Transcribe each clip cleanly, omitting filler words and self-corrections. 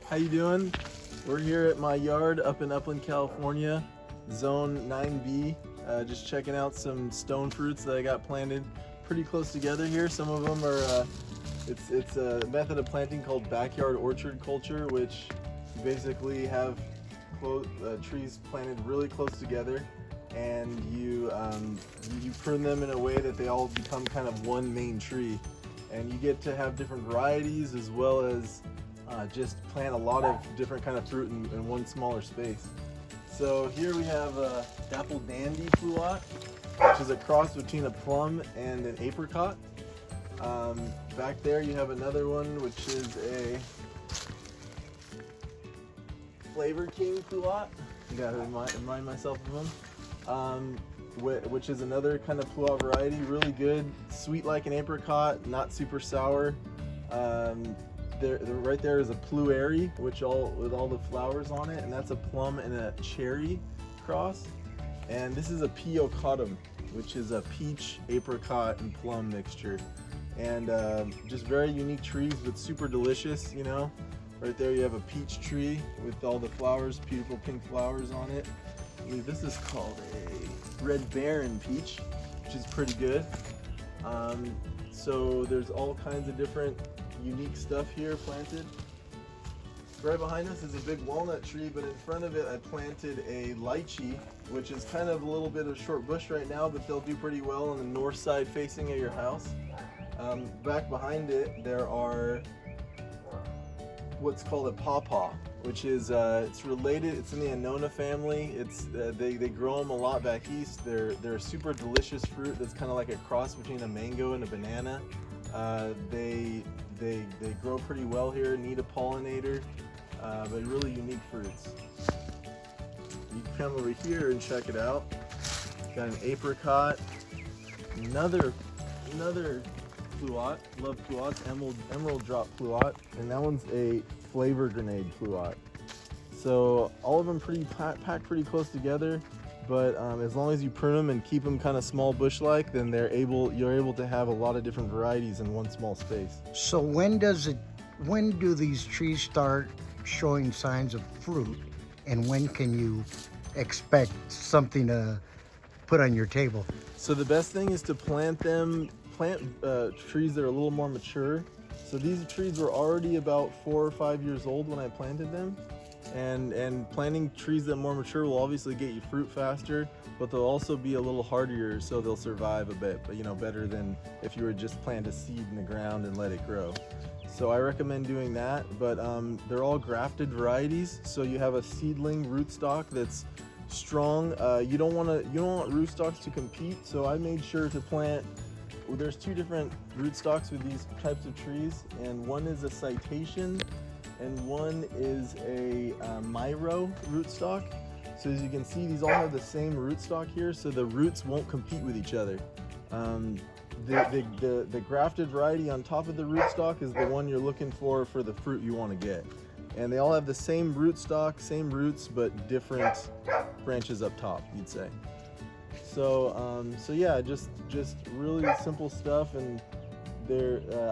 How you doing? We're here at my yard up in Upland, California, Zone 9B. Just checking out some stone fruits that I got planted pretty close together here. Some of them are, it's a method of planting called backyard orchard culture, which you basically have trees planted really close together, and you prune them in a way that they all become kind of one main tree. And you get to have different varieties as well as just plant a lot of different kind of fruit in one smaller space. So here we have a Dapple Dandy Pluot, which is a cross between a plum and an apricot. Back there you have another one, which is a Flavor King Pluot. You gotta remind myself of them. Which is another kind of Pluot variety, really good, sweet like an apricot, not super sour. Right there is a Plueri, with all the flowers on it, and that's a plum and a cherry cross. And this is a Peocotum, which is a peach, apricot, and plum mixture. And just very unique trees, but super delicious, you know. Right there you have a peach tree with all the flowers, beautiful pink flowers on it. I believe this is called a Red Baron peach, which is pretty good. So there's all kinds of different unique stuff here planted. Right behind us is a big walnut tree, but in front of it I planted a lychee, which is kind of a little bit of short bush right now, but they'll do pretty well on the north side facing of your house. Back behind it there are what's called a pawpaw, which is it's related. It's in the Annona family. It's they grow them a lot back east. They're a super delicious fruit that's kind of like a cross between a mango and a banana. They grow pretty well here. Need a pollinator, but really unique fruits. You can come over here and check it out. Got an apricot, another Pluot. Love Pluots. Emerald drop Pluot, and that one's a Flavor Grenade Pluot. So all of them packed pretty close together, but as long as you prune them and keep them kind of small bush-like, then you're able to have a lot of different varieties in one small space. So when do these trees start showing signs of fruit, and when can you expect something to put on your table? So the best thing is to plant trees that are a little more mature. So these trees were already about 4 or 5 years old when I planted them. And planting trees that are more mature will obviously get you fruit faster, but they'll also be a little hardier, so they'll survive a bit, but better than if you were just plant a seed in the ground and let it grow. So I recommend doing that, but they're all grafted varieties, so you have a seedling rootstock that's strong. You don't want rootstocks to compete, so I made sure to plant. There's 2 different rootstocks with these types of trees, and one is a Citation and one is a Myro rootstock. So as you can see, these all have the same rootstock here, so the roots won't compete with each other. The grafted variety on top of the rootstock is the one you're looking for the fruit you want to get. And they all have the same rootstock, same roots, but different branches up top, you'd say. So yeah, just really simple stuff. And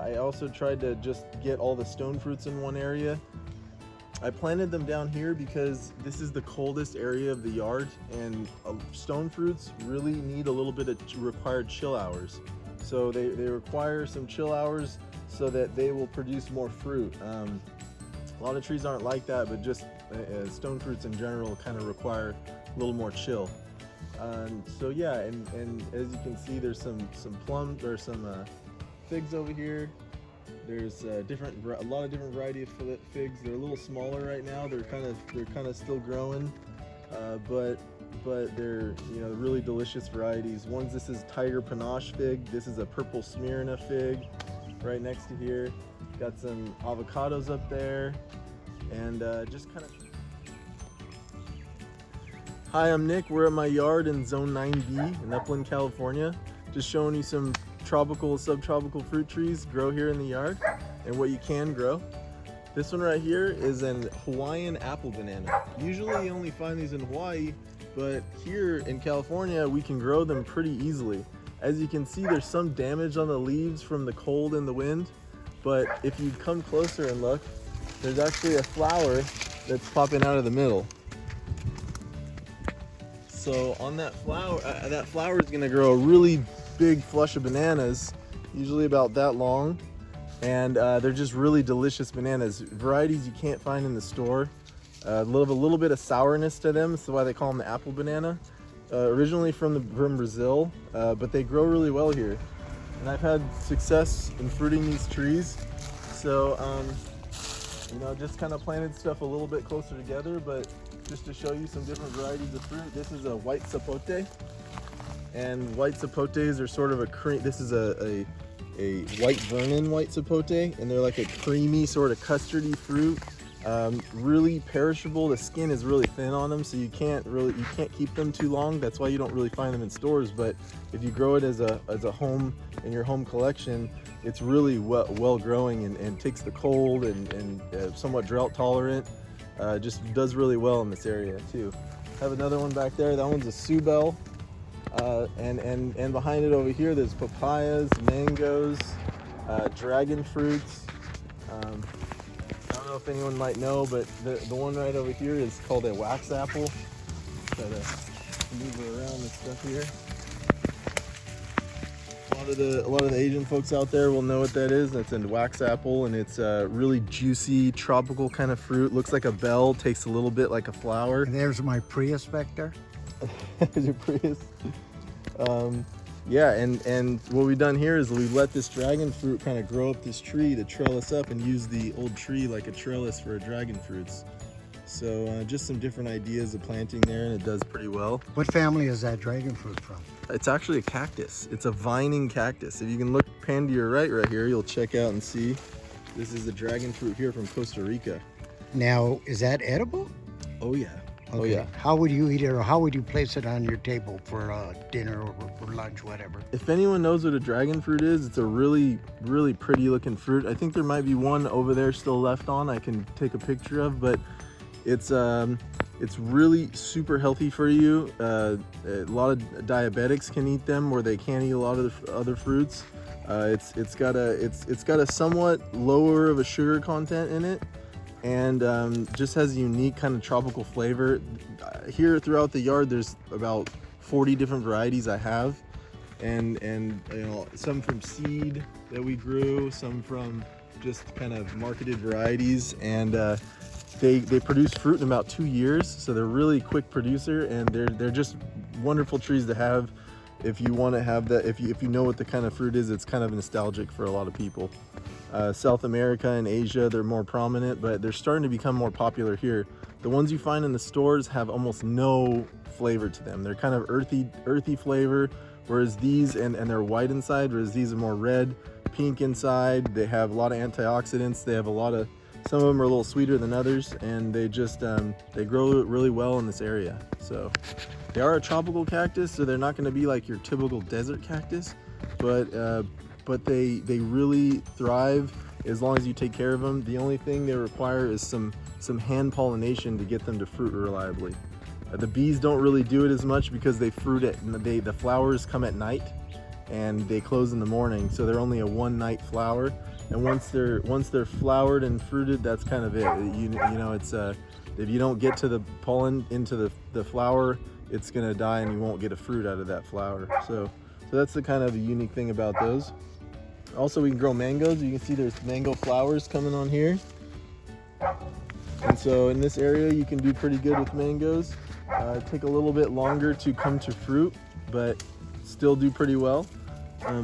I also tried to just get all the stone fruits in one area. I planted them down here because this is the coldest area of the yard, and stone fruits really need a little bit of required chill hours. So they require some chill hours so that they will produce more fruit. A lot of trees aren't like that, but just stone fruits in general kind of require a little more chill. So yeah, and as you can see, there's some plums or some figs over here. There's a lot of different variety of figs. They're a little smaller right now. They're kind of still growing, but they're really delicious varieties. This is Tiger Panache fig. This is a Purple Smyrna fig. Right next to here, got some avocados up there, and just kind of. Hi, I'm Nick. We're at my yard in Zone 9B in Upland, California. Just showing you some tropical, subtropical fruit trees grow here in the yard and what you can grow. This one right here is an Hawaiian apple banana. Usually you only find these in Hawaii, but here in California we can grow them pretty easily. As you can see, there's some damage on the leaves from the cold and the wind, but if you come closer and look, there's actually a flower that's popping out of the middle. So on that flower is gonna grow a really big flush of bananas, usually about that long. And they're just really delicious bananas. Varieties you can't find in the store. A little bit of sourness to them, so why they call them the apple banana. Originally from Brazil, but they grow really well here. And I've had success in fruiting these trees. So, you know, just kind of planted stuff a little bit closer together, but just to show you some different varieties of fruit. This is a white sapote, and white sapotes are sort of a cream. This is a white Vernon white sapote, and they're like a creamy sort of custardy fruit. Really perishable. The skin is really thin on them, so you can't keep them too long. That's why you don't really find them in stores. But if you grow it as a home in your home collection, it's really well growing and takes the cold and somewhat drought tolerant. Just does really well in this area too. Have another one back there. That one's a Subel. And behind it over here, there's papayas, mangoes, dragon fruits. I don't know if anyone might know, but the one right over here is called a wax apple. Try to move around this stuff here. A lot of the Asian folks out there will know what that is. That's a wax apple, and it's a really juicy, tropical kind of fruit. Looks like a bell, tastes a little bit like a flower. And there's my Prius back there. There's your Prius. Yeah, and what we've done here is we've let this dragon fruit kind of grow up this tree to trellis up and use the old tree like a trellis for dragon fruits. So just some different ideas of planting there, and it does pretty well. What family is that dragon fruit from? It's actually a cactus. It's a vining cactus. If you can look pan to your right here, you'll check out and see. This is a dragon fruit here from Costa Rica. Now, is that edible? Oh yeah. Okay. Oh yeah. How would you eat it, or how would you place it on your table for dinner or for lunch, whatever? If anyone knows what a dragon fruit is, it's a really, really pretty looking fruit. I think there might be one over there still left on I can take a picture of, but it's really super healthy for you. A lot of diabetics can eat them, where they can't eat a lot of the other fruits. It's got a somewhat lower of a sugar content in it, and just has a unique kind of tropical flavor. Here throughout the yard, there's about 40 different varieties I have, and you know, some from seed that we grew, some from just kind of marketed varieties, and they produce fruit in about 2 years, so they're really quick producer, and they're just wonderful trees to have if you want to have that. If you know what the kind of fruit is, it's kind of nostalgic for a lot of people. South America and Asia, they're more prominent, but they're starting to become more popular here. The ones you find in the stores have almost no flavor to them. They're kind of earthy flavor, whereas these, and they're white inside, whereas these are more red, pink inside. They have a lot of antioxidants. They have a lot of, some of them are a little sweeter than others, and they just they grow really well in this area. So they are a tropical cactus, so they're not going to be like your typical desert cactus, but they really thrive as long as you take care of them. The only thing they require is some hand pollination to get them to fruit reliably. The bees don't really do it as much because they fruit the flowers come at night and they close in the morning, so they're only a one-night flower. And once they're flowered and fruited, that's kind of it. You know, it's if you don't get to the pollen into the flower, it's gonna die and you won't get a fruit out of that flower. So that's the kind of unique thing about those. Also, we can grow mangoes. You can see there's mango flowers coming on here. And so in this area, you can do pretty good with mangoes. Take a little bit longer to come to fruit, but still do pretty well.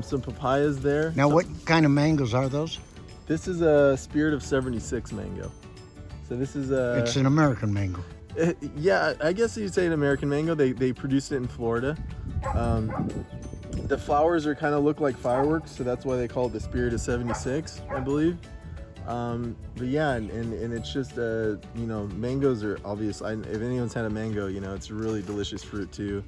Some papayas there. Now, what kind of mangoes are those? This is a Spirit of 76 mango. So this is It's an American mango. Yeah, I guess you'd say an American mango. They produced it in Florida. The flowers are kind of look like fireworks, so that's why they call it the Spirit of 76, I believe. But yeah, and it's just you know, mangoes are obvious. If anyone's had a mango, you know, it's a really delicious fruit too.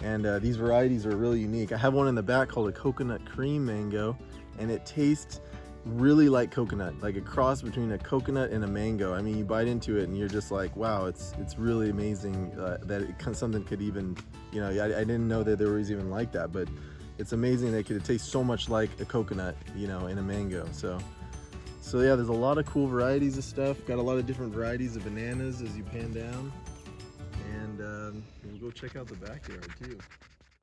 And these varieties are really unique. I have one in the back called a coconut cream mango, and it tastes really like coconut, like a cross between a coconut and a mango. I mean, you bite into it and you're just like, wow, it's really amazing that something could even, you know, I didn't know that there was even like that, but it's amazing that it could taste so much like a coconut, you know, in a mango. So So yeah, there's a lot of cool varieties of stuff. Got a lot of different varieties of bananas as you pan down. And we'll go check out the backyard too.